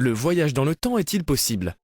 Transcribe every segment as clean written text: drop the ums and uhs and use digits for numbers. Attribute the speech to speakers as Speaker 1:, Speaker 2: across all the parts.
Speaker 1: Le voyage dans le temps est-il possible?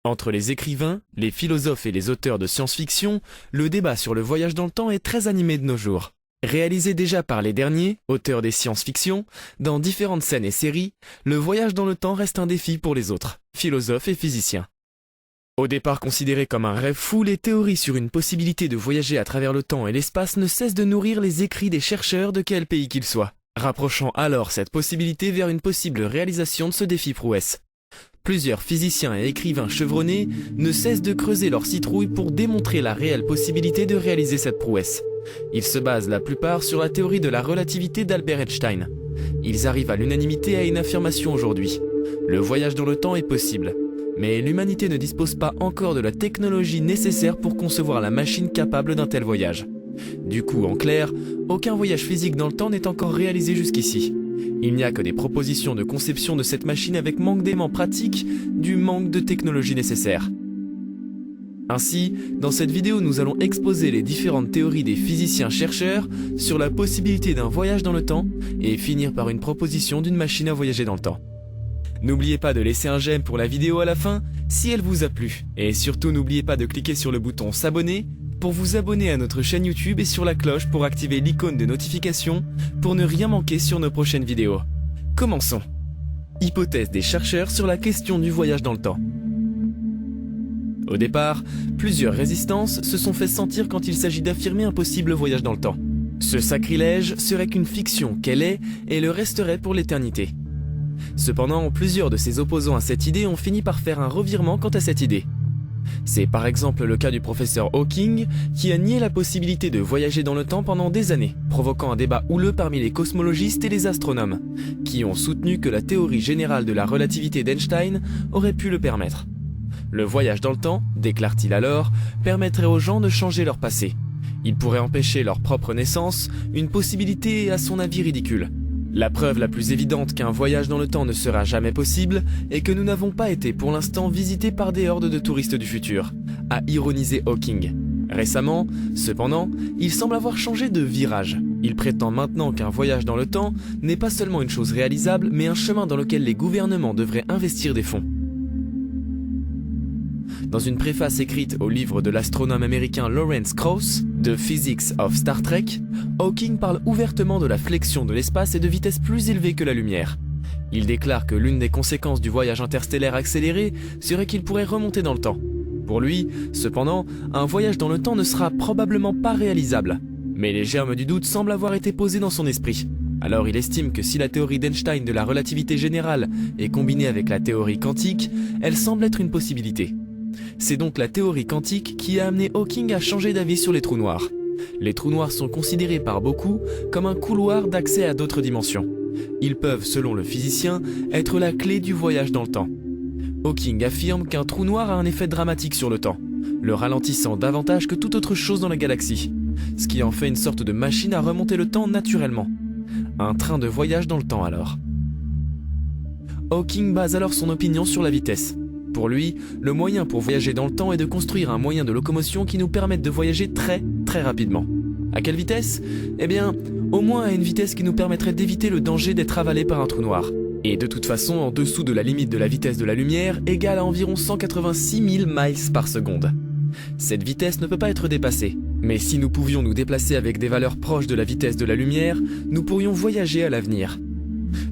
Speaker 1: Entre les écrivains, les philosophes et les auteurs de science-fiction, le débat sur le voyage dans le temps est très animé de nos jours. Réalisé déjà par les derniers, auteurs des science-fiction, dans différentes scènes et séries, le voyage dans le temps reste un défi pour les autres, philosophes et physiciens. Au départ considéré comme un rêve fou, les théories sur une possibilité de voyager à travers le temps et l'espace ne cessent de nourrir les écrits des chercheurs de quel pays qu'ils soient, rapprochant alors cette possibilité vers une possible réalisation de ce défi prouesse. Plusieurs physiciens et écrivains chevronnés ne cessent de creuser leur citrouille pour démontrer la réelle possibilité de réaliser cette prouesse. Ils se basent la plupart sur la théorie de la relativité d'Albert Einstein. Ils arrivent à l'unanimité à une affirmation aujourd'hui. Le voyage dans le temps est possible. Mais l'humanité ne dispose pas encore de la technologie nécessaire pour concevoir la machine capable d'un tel voyage. Du coup, en clair, aucun voyage physique dans le temps n'est encore réalisé jusqu'ici. Il n'y a que des propositions de conception de cette machine avec manque d'éléments pratiques, du manque de technologie nécessaire. Ainsi, dans cette vidéo, nous allons exposer les différentes théories des physiciens-chercheurs sur la possibilité d'un voyage dans le temps et finir par une proposition d'une machine à voyager dans le temps. N'oubliez pas de laisser un j'aime pour la vidéo à la fin si elle vous a plu. Et surtout n'oubliez pas de cliquer sur le bouton s'abonner pour vous abonner à notre chaîne YouTube et sur la cloche pour activer l'icône de notification pour ne rien manquer sur nos prochaines vidéos. Commençons. Hypothèse des chercheurs sur la question du voyage dans le temps. Au départ, plusieurs résistances se sont fait sentir quand il s'agit d'affirmer un possible voyage dans le temps. Ce sacrilège serait qu'une fiction qu'elle est et le resterait pour l'éternité. Cependant, plusieurs de ses opposants à cette idée ont fini par faire un revirement quant à cette idée. C'est par exemple le cas du professeur Hawking qui a nié la possibilité de voyager dans le temps pendant des années, provoquant un débat houleux parmi les cosmologistes et les astronomes, qui ont soutenu que la théorie générale de la relativité d'Einstein aurait pu le permettre. Le voyage dans le temps, déclare-t-il alors, permettrait aux gens de changer leur passé. Il pourrait empêcher leur propre naissance, une possibilité à son avis ridicule. La preuve la plus évidente qu'un voyage dans le temps ne sera jamais possible est que nous n'avons pas été pour l'instant visités par des hordes de touristes du futur, a ironisé Hawking. Récemment, cependant, il semble avoir changé de virage. Il prétend maintenant qu'un voyage dans le temps n'est pas seulement une chose réalisable, mais un chemin dans lequel les gouvernements devraient investir des fonds. Dans une préface écrite au livre de l'astronome américain Lawrence Krauss, The Physics of Star Trek, Hawking parle ouvertement de la flexion de l'espace et de vitesse plus élevée que la lumière. Il déclare que l'une des conséquences du voyage interstellaire accéléré serait qu'il pourrait remonter dans le temps. Pour lui, cependant, un voyage dans le temps ne sera probablement pas réalisable. Mais les germes du doute semblent avoir été posés dans son esprit. Alors il estime que si la théorie d'Einstein de la relativité générale est combinée avec la théorie quantique, elle semble être une possibilité. C'est donc la théorie quantique qui a amené Hawking à changer d'avis sur les trous noirs. Les trous noirs sont considérés par beaucoup comme un couloir d'accès à d'autres dimensions. Ils peuvent, selon le physicien, être la clé du voyage dans le temps. Hawking affirme qu'un trou noir a un effet dramatique sur le temps, le ralentissant davantage que toute autre chose dans la galaxie, ce qui en fait une sorte de machine à remonter le temps naturellement. Un train de voyage dans le temps alors. Hawking base alors son opinion sur la vitesse. Pour lui, le moyen pour voyager dans le temps est de construire un moyen de locomotion qui nous permette de voyager très rapidement. À quelle vitesse? Eh bien, au moins à une vitesse qui nous permettrait d'éviter le danger d'être avalé par un trou noir. Et de toute façon en dessous de la limite de la vitesse de la lumière, égale à environ 186 000 miles par seconde. Cette vitesse ne peut pas être dépassée. Mais si nous pouvions nous déplacer avec des valeurs proches de la vitesse de la lumière, nous pourrions voyager à l'avenir.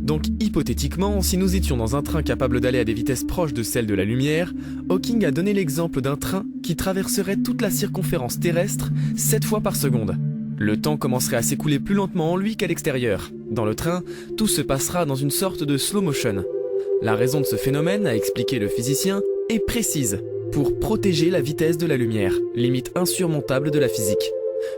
Speaker 1: Donc hypothétiquement, si nous étions dans un train capable d'aller à des vitesses proches de celles de la lumière, Hawking a donné l'exemple d'un train qui traverserait toute la circonférence terrestre 7 fois par seconde. Le temps commencerait à s'écouler plus lentement en lui qu'à l'extérieur. Dans le train, tout se passera dans une sorte de slow motion. La raison de ce phénomène, a expliqué le physicien, est précise, pour protéger la vitesse de la lumière, limite insurmontable de la physique.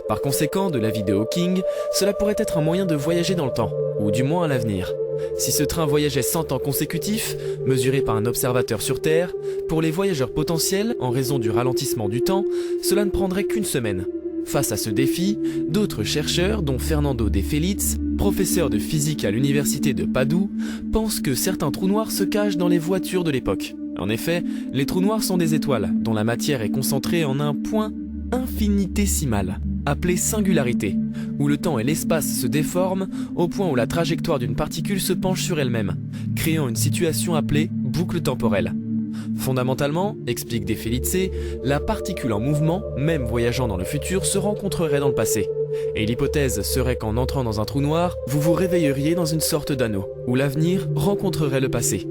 Speaker 1: Par conséquent, de l'avis de Hawking, cela pourrait être un moyen de voyager dans le temps, ou du moins à l'avenir. Si ce train voyageait 100 ans consécutifs, mesuré par un observateur sur Terre, pour les voyageurs potentiels, en raison du ralentissement du temps, cela ne prendrait qu'une semaine. Face à ce défi, d'autres chercheurs, dont Fernando de Feliz, professeur de physique à l'université de Padoue, pensent que certains trous noirs se cachent dans les voitures de l'époque. En effet, les trous noirs sont des étoiles, dont la matière est concentrée en un point infinitésimal, appelé singularité, où le temps et l'espace se déforment au point où la trajectoire d'une particule se penche sur elle-même, créant une situation appelée boucle temporelle. Fondamentalement, explique De Felice, la particule en mouvement, même voyageant dans le futur, se rencontrerait dans le passé. Et l'hypothèse serait qu'en entrant dans un trou noir, vous vous réveilleriez dans une sorte d'anneau, où l'avenir rencontrerait le passé.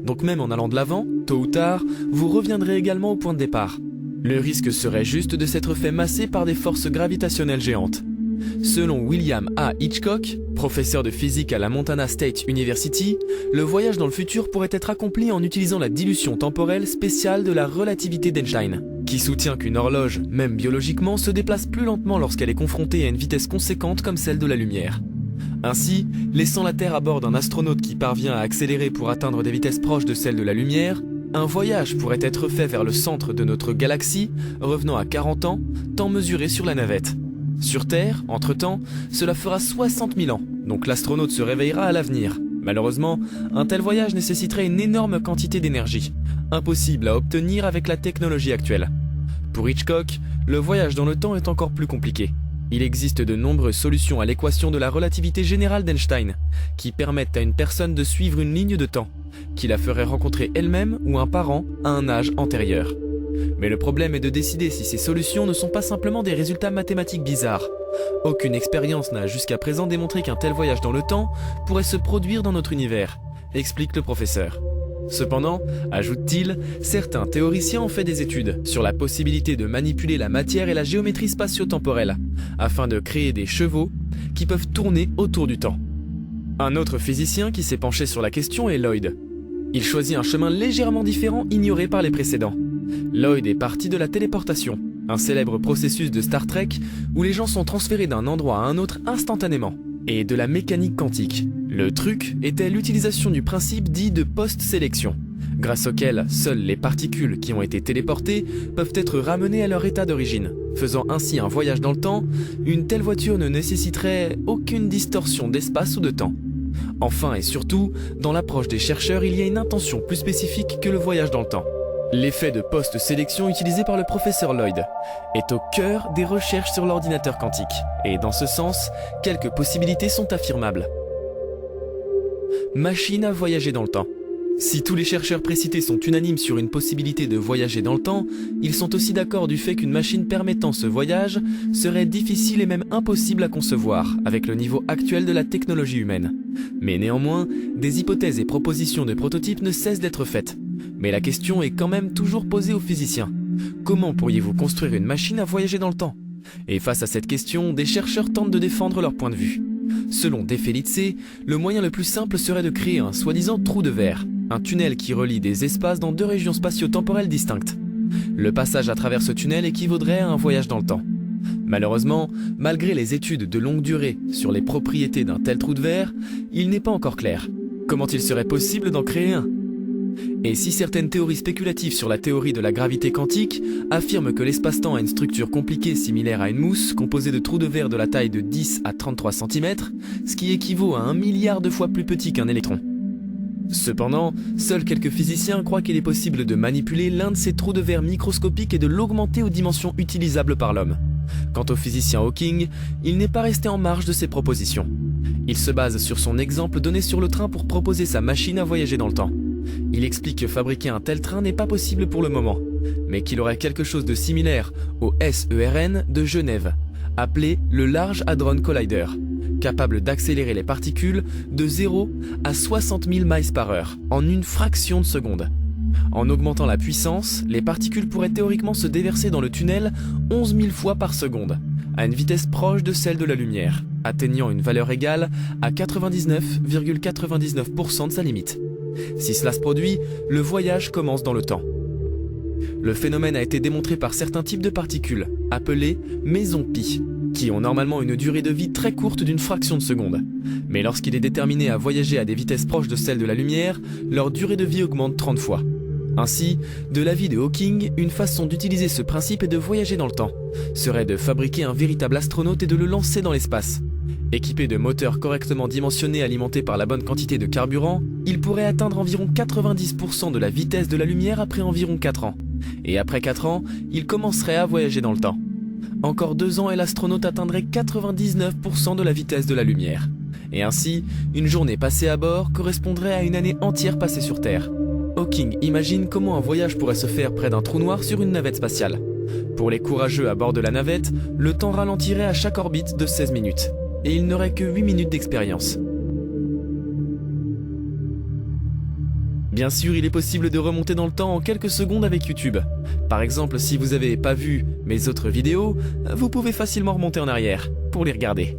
Speaker 1: Donc même en allant de l'avant, tôt ou tard, vous reviendrez également au point de départ. Le risque serait juste de s'être fait masser par des forces gravitationnelles géantes. Selon William A. Hitchcock, professeur de physique à la Montana State University, le voyage dans le futur pourrait être accompli en utilisant la dilution temporelle spéciale de la relativité d'Einstein, qui soutient qu'une horloge, même biologiquement, se déplace plus lentement lorsqu'elle est confrontée à une vitesse conséquente comme celle de la lumière. Ainsi, laissant la Terre à bord d'un astronaute qui parvient à accélérer pour atteindre des vitesses proches de celles de la lumière, un voyage pourrait être fait vers le centre de notre galaxie, revenant à 40 ans, temps mesuré sur la navette. Sur Terre, entre-temps, cela fera 60 000 ans, donc l'astronaute se réveillera à l'avenir. Malheureusement, un tel voyage nécessiterait une énorme quantité d'énergie, impossible à obtenir avec la technologie actuelle. Pour Hitchcock, le voyage dans le temps est encore plus compliqué. Il existe de nombreuses solutions à l'équation de la relativité générale d'Einstein, qui permettent à une personne de suivre une ligne de temps, qui la ferait rencontrer elle-même ou un parent à un âge antérieur. Mais le problème est de décider si ces solutions ne sont pas simplement des résultats mathématiques bizarres. Aucune expérience n'a jusqu'à présent démontré qu'un tel voyage dans le temps pourrait se produire dans notre univers, explique le professeur. Cependant, ajoute-t-il, certains théoriciens ont fait des études sur la possibilité de manipuler la matière et la géométrie spatio-temporelle, afin de créer des chevaux qui peuvent tourner autour du temps. Un autre physicien qui s'est penché sur la question est Lloyd. Il choisit un chemin légèrement différent ignoré par les précédents. Lloyd est parti de la téléportation, un célèbre processus de Star Trek où les gens sont transférés d'un endroit à un autre instantanément, et de la mécanique quantique. Le truc était l'utilisation du principe dit de post-sélection, grâce auquel seules les particules qui ont été téléportées peuvent être ramenées à leur état d'origine, faisant ainsi un voyage dans le temps. Une telle voiture ne nécessiterait aucune distorsion d'espace ou de temps. Enfin et surtout, dans l'approche des chercheurs, il y a une intention plus spécifique que le voyage dans le temps. L'effet de post-sélection utilisé par le professeur Lloyd est au cœur des recherches sur l'ordinateur quantique, et dans ce sens, quelques possibilités sont affirmables. Machine à voyager dans le temps. Si tous les chercheurs précités sont unanimes sur une possibilité de voyager dans le temps, ils sont aussi d'accord du fait qu'une machine permettant ce voyage serait difficile et même impossible à concevoir avec le niveau actuel de la technologie humaine. Mais néanmoins, des hypothèses et propositions de prototypes ne cessent d'être faites. Mais la question est quand même toujours posée aux physiciens. Comment pourriez-vous construire une machine à voyager dans le temps ? Et face à cette question, des chercheurs tentent de défendre leur point de vue. Selon De Felice, le moyen le plus simple serait de créer un soi-disant trou de verre, un tunnel qui relie des espaces dans deux régions spatio-temporelles distinctes. Le passage à travers ce tunnel équivaudrait à un voyage dans le temps. Malheureusement, malgré les études de longue durée sur les propriétés d'un tel trou de verre, il n'est pas encore clair. Comment il serait possible d'en créer un ? Et si certaines théories spéculatives sur la théorie de la gravité quantique affirment que l'espace-temps a une structure compliquée similaire à une mousse composée de trous de verre de la taille de 10 à 33 cm, ce qui équivaut à 1 milliard de fois plus petit qu'un électron. Cependant, seuls quelques physiciens croient qu'il est possible de manipuler l'un de ces trous de verre microscopiques et de l'augmenter aux dimensions utilisables par l'homme. Quant au physicien Hawking, il n'est pas resté en marge de ses propositions. Il se base sur son exemple donné sur le train pour proposer sa machine à voyager dans le temps. Il explique que fabriquer un tel train n'est pas possible pour le moment, mais qu'il aurait quelque chose de similaire au SERN de Genève, appelé le Large Hadron Collider, capable d'accélérer les particules de 0 à 60 000 miles par heure en une fraction de seconde. En augmentant la puissance, les particules pourraient théoriquement se déverser dans le tunnel 11 000 fois par seconde, à une vitesse proche de celle de la lumière, atteignant une valeur égale à 99,99% de sa limite. Si cela se produit, le voyage commence dans le temps. Le phénomène a été démontré par certains types de particules, appelées mésons pi, qui ont normalement une durée de vie très courte d'une fraction de seconde. Mais lorsqu'il est déterminé à voyager à des vitesses proches de celles de la lumière, leur durée de vie augmente 30 fois. Ainsi, de l'avis de Hawking, une façon d'utiliser ce principe et de voyager dans le temps serait de fabriquer un véritable astronaute et de le lancer dans l'espace. Équipé de moteurs correctement dimensionnés alimentés par la bonne quantité de carburant, il pourrait atteindre environ 90% de la vitesse de la lumière après environ 4 ans. Et après 4 ans, il commencerait à voyager dans le temps. Encore 2 ans et l'astronaute atteindrait 99% de la vitesse de la lumière. Et ainsi, une journée passée à bord correspondrait à une année entière passée sur Terre. Hawking imagine comment un voyage pourrait se faire près d'un trou noir sur une navette spatiale. Pour les courageux à bord de la navette, le temps ralentirait à chaque orbite de 16 minutes. Et il n'aurait que 8 minutes d'expérience. Bien sûr, il est possible de remonter dans le temps en quelques secondes avec YouTube. Par exemple, si vous n'avez pas vu mes autres vidéos, vous pouvez facilement remonter en arrière pour les regarder.